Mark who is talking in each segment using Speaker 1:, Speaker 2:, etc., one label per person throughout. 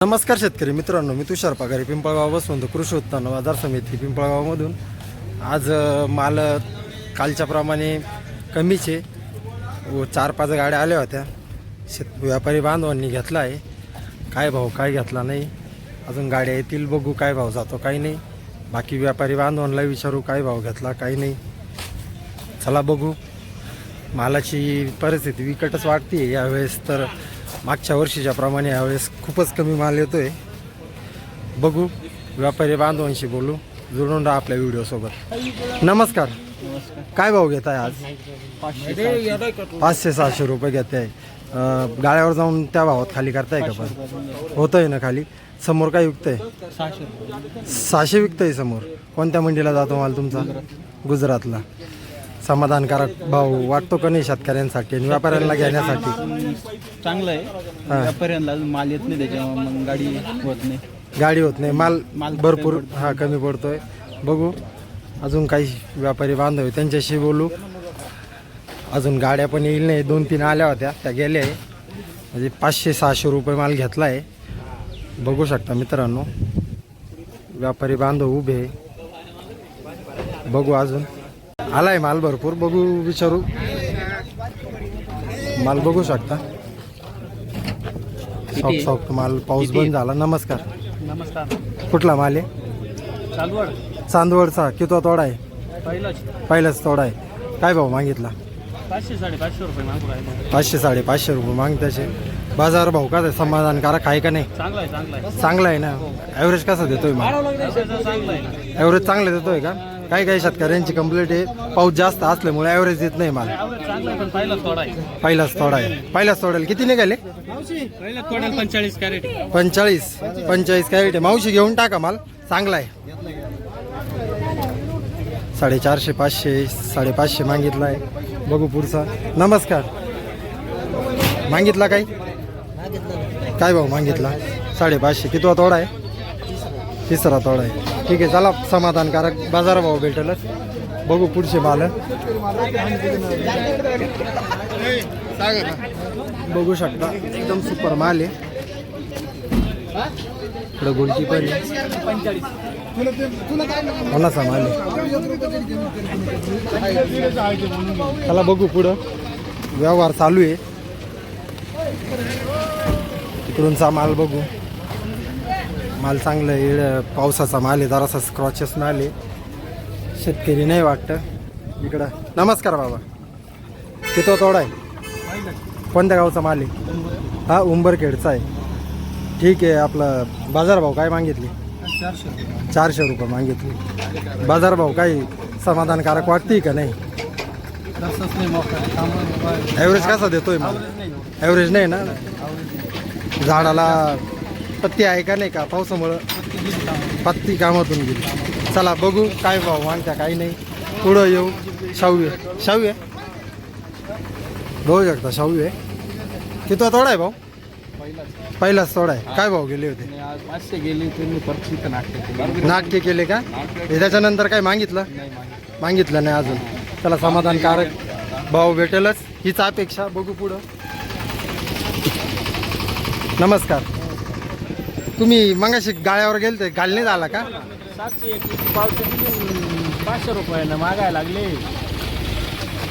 Speaker 1: नमस्कार शेतकरी मित्रांनो, मी तुषार पगारे पिंपळगाव बसून कृषी उत्पन्न बाजार समिती पिंपळगावमधून आज माल कालच्याप्रमाणे कमीचे व 4-5 गाड्या आल्या होत्या. व्यापारी बांधवांनी घेतला आहे. काय भाव काय घेतला नाही, अजून गाड्या येतील, बघू काय भाव जातो काही नाही. बाकी व्यापारी बांधवांना विचारू काय भाव घेतला काही नाही. चला बघू. मालाची परिस्थिती विकटच वाटते यावेळेस, तर मागच्या वर्षीच्या प्रमाणे यावेळेस खूपच कमी माल येतोय. बघू, व्यापारी बांधवांशी बोलू. जुळून राहा आपल्या व्हिडिओसोबत. नमस्कार. काय भाव घेताय आज? 500-600 रुपये घेते आहे. गाड्यावर जाऊन त्या भावात खाली करताय का? पण होतंय ना खाली? समोर काय विकतंय? 600 विकतंय समोर. कोणत्या मंडीला जातो माल तुमचा? गुजरातला. समाधानकारक भाव वाटतो का नाही शेतकऱ्यांसाठी आणि व्यापाऱ्यांना घेण्यासाठी?
Speaker 2: चांगलं आहे. व्यापाऱ्यांना माल येत नाही, त्याच्यामुळे मग गाडी होत नाही. माल भरपूर कमी पडतोय. बघू, अजून काही व्यापारी बांधव आहे त्यांच्याशी बोलू. अजून गाड्या पण येईल नाही, 2-3 आल्या होत्या, त्या गेल्या आहे. म्हणजे 500-600 रुपये माल घेतला आहे. बघू शकता मित्रांनो, व्यापारी बांधव उभे आहे. बघू, अजून आलाय माल भरपूर. बघू, विचारू. माल बघू शकता, सॉफ्ट माल. पाऊस बंद झाला. नमस्कार. कुठला माल आहे? चांदवडचा. किती तोडा आहे? पहिलाच तोडा आहे. काय भाव मागितला? 500-550 रुपये मागू राहिले.
Speaker 1: 500-550 रुपये मागताचे. बाजार भाव का समाधानकारक आहे का नाही? चांगला आहे ना. ॲव्हरेज कसा देतोय माल? ॲव्हरेज चांगला देतोय का? काही शेतकऱ्यांची कंप्लेंट आहे, पाऊस जास्त असल्यामुळे ॲव्हरेज देत नाही माल. पहिलाच तोडा आहे. पहिलाच तोडायला किती निघाले?
Speaker 2: 45 कॅरेट.
Speaker 1: 45 कॅरेट आहे. मावशी घेऊन टाका माल, चांगला आहे. 450-500 550 मागितला आहे. बघू पुढचा. नमस्कार. मागितला काय भाव मागितला? 550. किती तोडा आहे? तिसरा तोडा आहे. ठीक आहे, चला. समाधानकारक बाजार भाव भेटेलच. बघू पुढचे माल. बघू शकता, एकदम सुपर माल आहे. इकडं गोलकी पण आहे. कोणाचा माल आहे? चला बघू पुढं. व्यवहार चालू आहे. इकडूनचा माल बघू. माल चांगला आहे. पावसाचा माल आहे, जरासा स्क्रॉचेस माल आहे. शेतकरी नाही वाटतं इकडं. नमस्कार बाबा. किती तोडा आहे? कोणत्या गावचा माल आहे? उंबरखेडचा आहे. ठीक आहे. आपला बाजारभाव काय मागितले? 400 रुपये मागितले. बाजारभाव काही समाधानकारक वाटते का नाही? ॲव्हरेज कसा देतोय माल? ॲव्हरेज नाही ना. झाडाला पत्ती आहे का नाही? का पावसामुळं पत्ती कामातून गेली. चला बघू काय भाव मागत्या काही नाही. पुढं येऊ. शाहू आहे. बघू शकता, शाहू आहे. किती तोडा आहे भाऊ? पहिलाच तोडा आहे. काय भाव गेले होते?
Speaker 2: 500 गेले. तुम्ही
Speaker 1: नाट्य केले का? त्याच्यानंतर काय मागितलं नाही अजून. त्याला समाधानकारक भाव भेटेलच, हीच अपेक्षा. बघू पुढं. नमस्कार. तुम्ही मगाशी गाड्यावर गेलते, गाडणे झाला का?
Speaker 2: 500 रुपयाला मागायला लागले.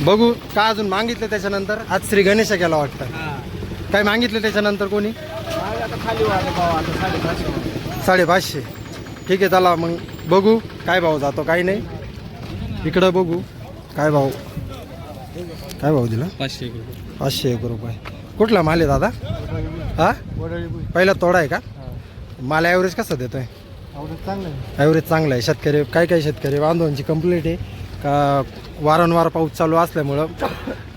Speaker 1: बघू का अजून मागितलं त्याच्यानंतर? आज श्री गणेश गेला वाटतं. काय मागितलं त्याच्यानंतर कोणी?
Speaker 2: खाली वाढले भाव आता
Speaker 1: 550. ठीक आहे, चला मग बघू काय भाव जातो काही नाही. इकडं बघू काय भाव दिला? 501 रुपये. कुठला माल आहे दादा? पहिला तोडा आहे का? माल ॲव्हरेज कसं देतोय? ॲव्हरेज चांगला आहे. शेतकरी काही शेतकरी बांधवांची कंप्लेंट आहे का वारंवार पाऊस चालू असल्यामुळं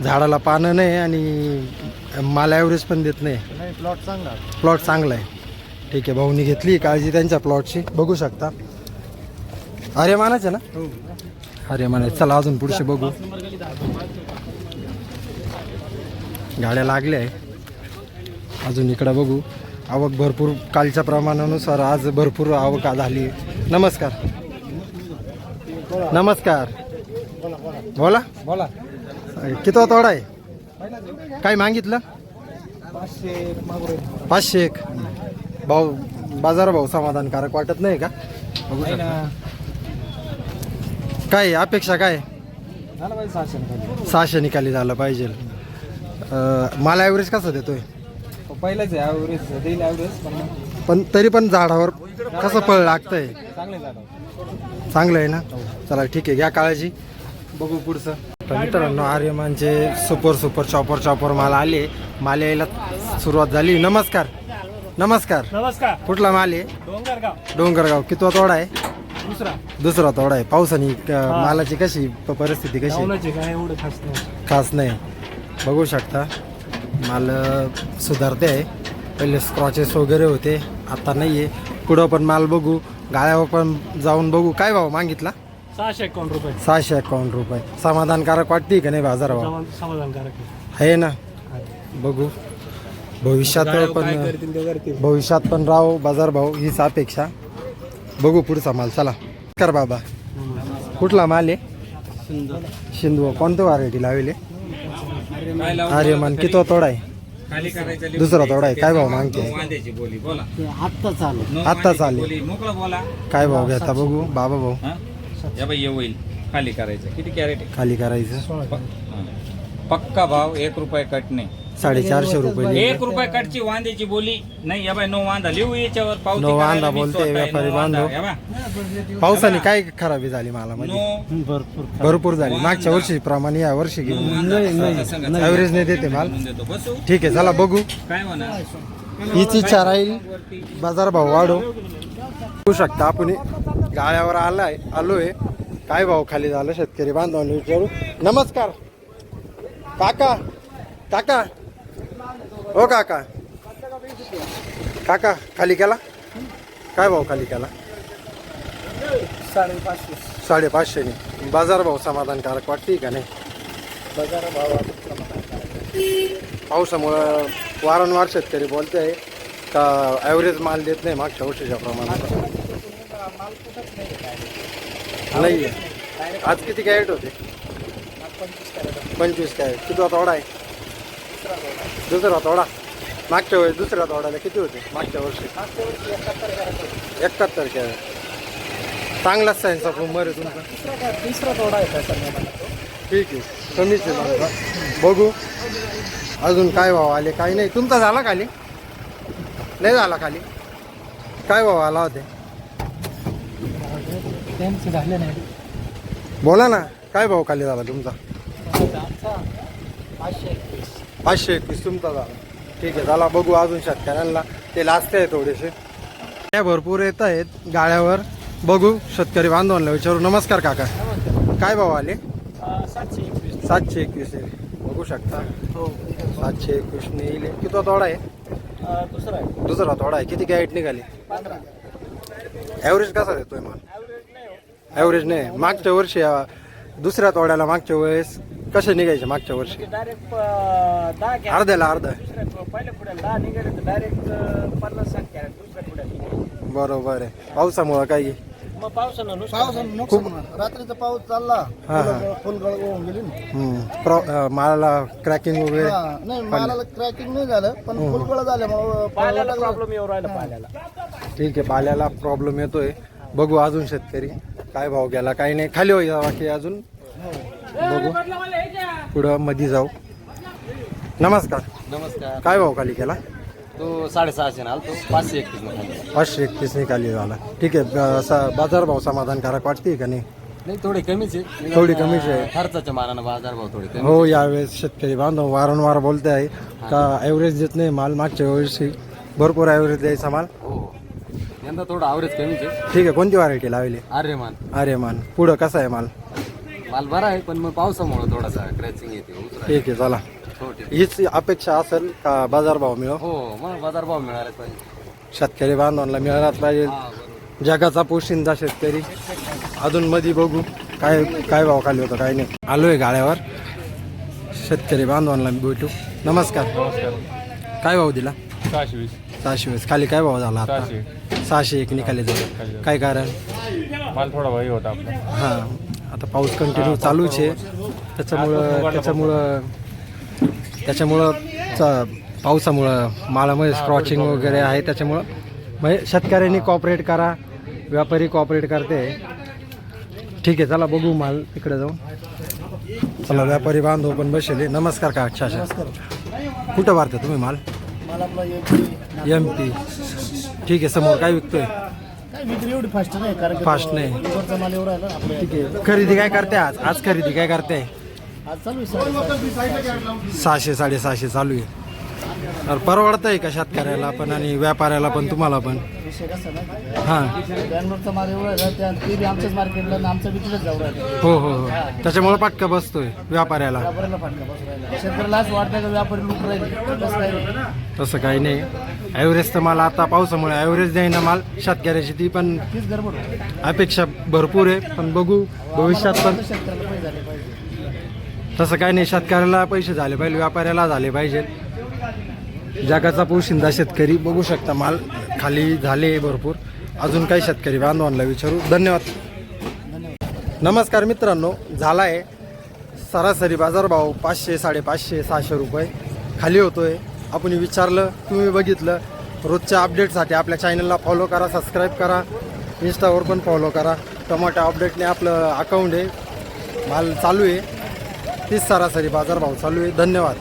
Speaker 1: झाडाला पानं नाही आणि माल ॲव्हरेज पण देत नाही. प्लॉट चांगला आहे. ठीक आहे, भाऊनी घेतली काळजी त्यांच्या प्लॉटची. बघू शकता. अरे मानाचे ना? अरे मानाचे. चला अजून पुढचे बघू. गाड्या लागल्या आहे अजून. इकडं बघू. आवक भरपूर कालच्या प्रमाणानुसार आज भरपूर आवक झाली. नमस्कार. बोला. किती तोडा आहे? काय मागितलं? 501. भाऊ बाजार भाऊ समाधानकारक वाटत नाही का? बघू
Speaker 2: नाही
Speaker 1: शकता.
Speaker 2: ना.
Speaker 1: काय अपेक्षा काय?
Speaker 2: झालं पाहिजे 600 खाली.
Speaker 1: 600 निकाली झालं पाहिजे. माल ॲव्हरेज कसा देतोय?
Speaker 2: पहिलाच आहे ॲव्हरेज देईल ॲव्हरेज
Speaker 1: पण तरी पण झाडावर कसं फळ लागतंय?
Speaker 2: चांगले झालं.
Speaker 1: चांगलं आहे ना. चला ठीक आहे, घ्या काळजी. बघू पुढचं. तर मित्रांनो आर्यमानचे सुपर चॉपर माल आले. माल यायला सुरुवात झाली. नमस्कार.
Speaker 3: नमस्कार.
Speaker 1: कुठला माल आहे? डोंगरगाव. कितवा तोडा आहे? दुसरा तोडा आहे. पावसाने मालाची कशी परिस्थिती कशी?
Speaker 3: काय एवढं खास नाही.
Speaker 1: खास नाही. बघू शकता माल सुधारते आहे. पहिले स्क्रॉचेस वगैरे होते, आता नाही आहे. पुढं पण माल बघू, गाळ्यावर पण जाऊन बघू. काय भाव मागितला?
Speaker 3: 651 रुपये
Speaker 1: 651 रुपये. समाधानकारक वाटते का नाही बाजारभाव?
Speaker 3: समाधानकारक
Speaker 1: आहे ना. बघू भविष्यात पण राव बाजारभाव हीच अपेक्षा. बघू पुढचा माल. चला कर बाबा. कुठला माल आहे? शिंदू. कोणत्या व्हरायटी लावले? आर्यमान. कितवा तोडा आहे? दुसरा तोडा आहे. काय भाव मागते? आत्ता चालेल. काय भाव घेता बघू बाबा भाऊ?
Speaker 4: होईल खाली करायचं. किती कॅरेट
Speaker 1: खाली करायचं
Speaker 4: पक्का भाव 1 रुपये कट नाही.
Speaker 1: 450 रुपये.
Speaker 4: 1 रुपये कटची वांद्याची बोली नाही. या बाय नो वांदा लिहू याच्यावर पावती
Speaker 1: नो वांदा
Speaker 4: करायला मी
Speaker 1: बोलते
Speaker 4: स्वतः
Speaker 1: व्यापारी
Speaker 4: नो वांदा.
Speaker 1: बांधव.
Speaker 4: या बा.
Speaker 1: पावसाने काय खराबी झाली मालामध्ये?
Speaker 4: नो
Speaker 1: भरपूर झाली. मागच्या वर्षी प्रमाणे या वर्षी घेऊन ॲव्हरेज नाही देते माल.
Speaker 4: देतो बसू.
Speaker 1: ठीक आहे चला बघू.
Speaker 4: काय म्हणा
Speaker 1: हीच इच्छा राहील बाजारभाव वाढो. बघू शकता आपण गाळ्यावर आलोय. काय भाव खाली झालं शेतकरी बांधवांनी विचारू. नमस्कार काका. हो काका खाली केला? काय भाव खाली केला? 550 ने. बाजारभाव समाधानकारक वाटते का नाही? पावसामुळं वारंवार शेतकरी बोलते आहे का ॲव्हरेज माल देत नाही मागच्या वर्षीच्या प्रमाणात. नाही आहे. आज किती कॅरेट होते? 25 कॅरेट. किती तोडा आहे? दुसरा तोडा. मागच्या वेळेस दुसऱ्या तोडायला किती होते मागच्या वर्षी? 71 कॅरेट. चांगलाच सायन्सचा रूमवर आहे तुमचा.
Speaker 2: तिसरा तोडा आहे.
Speaker 1: ठीक आहे, कमीच आहे मला. बघू अजून काय भाव आले काही नाही. तुमचा झाला खाली? नाही झाला खाली. काय भाव आला होते?
Speaker 2: त्यांचे झाले नाही.
Speaker 1: बोला ना. काय भाव खाली झाला तुमचा? 521 तुमचा झाला. ठीक आहे झाला. बघू अजून शेतकऱ्यांना ते लास्ट आहे थोडेसे. त्या भरपूर येत आहेत गाड्यावर. बघू शेतकरी बांधवांना विचारू. नमस्कार काका. काय भाव आले? 721 आहे. बघू शकता 721 ने येईल. किती तोडा आहे? दुसरा तोडा आहे. किती कॅरेट निघाली? ॲव्हरेज कसा देतोय माल? ॲव्हरेज नाही. मागच्या वर्षी दुसऱ्या तोड्याला मागच्या वेळेस कसे निघायचे? मागच्या वर्षी अर्ध्याला अर्ध. बरोबर आहे. पावसामुळं काही
Speaker 2: खूप रात्रीचा पाऊस चालला. फुलगळ होऊन गेली.
Speaker 1: मालाला क्रॅकिंग वगैरे
Speaker 2: नाही मालाला क्रॅकिंग नाही झालं पण फुलगळ झाल्यामुळे प्रॉब्लेम येऊ राहिला पाल्याला.
Speaker 1: ठीक आहे. पाल्याला प्रॉब्लेम येतोय. बघू अजून शेतकरी काय भाव गेला काही नाही. खाली होईल बाकी अजून बघू. पुढं मध्ये जाऊ. नमस्कार. काय भाव खाली केला?
Speaker 2: तो 650 ना तो 521
Speaker 1: 521 ने खाली झाला. ठीक आहे. बाजारभाव समाधानकारक वाटते का नाही?
Speaker 2: नाही थोडी कमीच आहे.
Speaker 1: थोडी कमीच आहे.
Speaker 2: खर्चाच्या मानानं बाजारभाव थोडी कमी.
Speaker 1: हो यावेळेस शेतकरी बांधव वारंवार बोलते आहे का ॲव्हरेज देत नाही माल. मागच्या वर्षी भरपूर ॲव्हरेज द्यायचा माल.
Speaker 2: हो यंदा थोडं ॲव्हरेज कमीच आहे.
Speaker 1: ठीक आहे. कोणती व्हरायटी लावली?
Speaker 2: आर्यमान.
Speaker 1: पुढं कसा आहे माल?
Speaker 2: माल बरा आहे पण मग पावसामुळे थोडासा क्रॅचिंग येते.
Speaker 1: ठीक आहे चला. हीच अपेक्षा असेल का बाजारभाव मिळो?
Speaker 2: हो मग बाजारभाव मिळाला पाहिजे.
Speaker 1: शेतकरी बांधवांना मिळालाच पाहिजे. जगाचा पोशिंदा शेतकरी. अजून मध्ये बघू काय काय भाव खाली होतं काय नाही. आलोय गाड्यावर. शेतकरी बांधवांना भेटू. नमस्कार. काय भाव दिला? 620. खाली काय भाव झाला आता? 601 निकाली झाला. काय कारण?
Speaker 3: माल थोडा भाई होता आपला.
Speaker 1: हां आता पाऊस कंटिन्यू चालूच आहे. त्याच्यामुळं पावसामुळं मालामध्ये स्क्रॉचिंग वगैरे आहे. त्याच्यामुळं म्हणजे शेतकऱ्यांनी कॉपरेट करा, व्यापारी कॉपरेट करते. ठीक आहे, चला बघू माल तिकडे जाऊन. चला व्यापारी बांधव पण बसले. नमस्कार का अच्छा कुठं भरता तुम्ही माल? MP. ठीक आहे, समोर काय विकतोय?
Speaker 5: एवढी फास्ट नाही कारण
Speaker 1: फास्ट नाही.
Speaker 5: माल एवढा आहे ना आपल्या
Speaker 1: ठीक आहे, खरेदी काय करते आज? आज खरेदी काय करते?
Speaker 5: आज चालू आहे
Speaker 1: 600 650 चालू आहे. तर परवडतंय का शेतकऱ्याला पण आणि व्यापाऱ्याला पण तुम्हाला पण?
Speaker 5: विषय कसा ना
Speaker 1: हां.
Speaker 5: बँगलोरचा माल एवढा आहे ना, ते बी आमच्याच मार्केटला आणि आमचं बी तिथेच जाऊ राहिलं.
Speaker 1: हो हो हो, त्याच्यामुळे पटका बसतोय व्यापाऱ्याला.
Speaker 5: व्यापाऱ्याला फाटका बसू राहिला. शेतकऱ्याला असं वाटतं का व्यापारी लूट राहिले, तसं काही नाही.
Speaker 1: तसं काही नाही. ॲव्हरेजचं माल आता पावसामुळे ॲव्हरेज द्यायना माल शेतकऱ्याची, ती पण
Speaker 5: तीच गडबड होती.
Speaker 1: अपेक्षा भरपूर आहे. पण बघू भविष्यात पण
Speaker 5: शेतकऱ्याला पैसे झाले पाहिजे.
Speaker 1: तसं काही नाही. शेतकऱ्याला पैसे झाले पाहिजे, व्यापाऱ्याला झाले पाहिजे. जगाचा पोशिंदा शेतकरी. बघू शकता माल खाली झाले भरपूर. अजून काही शेतकरी बांधवांना विचारू. धन्यवाद. नमस्कार मित्रांनो, झाला आहे सरासरी बाजारभाव 500 550 600 रुपये खाली होतोय. आपण विचारलं, तुम्ही बघितलं. रोजच्या अपडेटसाठी आपल्या चॅनलला फॉलो करा, सबस्क्राईब करा, इंस्टावर पण फॉलो करा. टमाटा अपडेटने आपलं अकाउंट आहे. माल चालू आहे. तीच सरासरी बाजारभाव चालू आहे. धन्यवाद.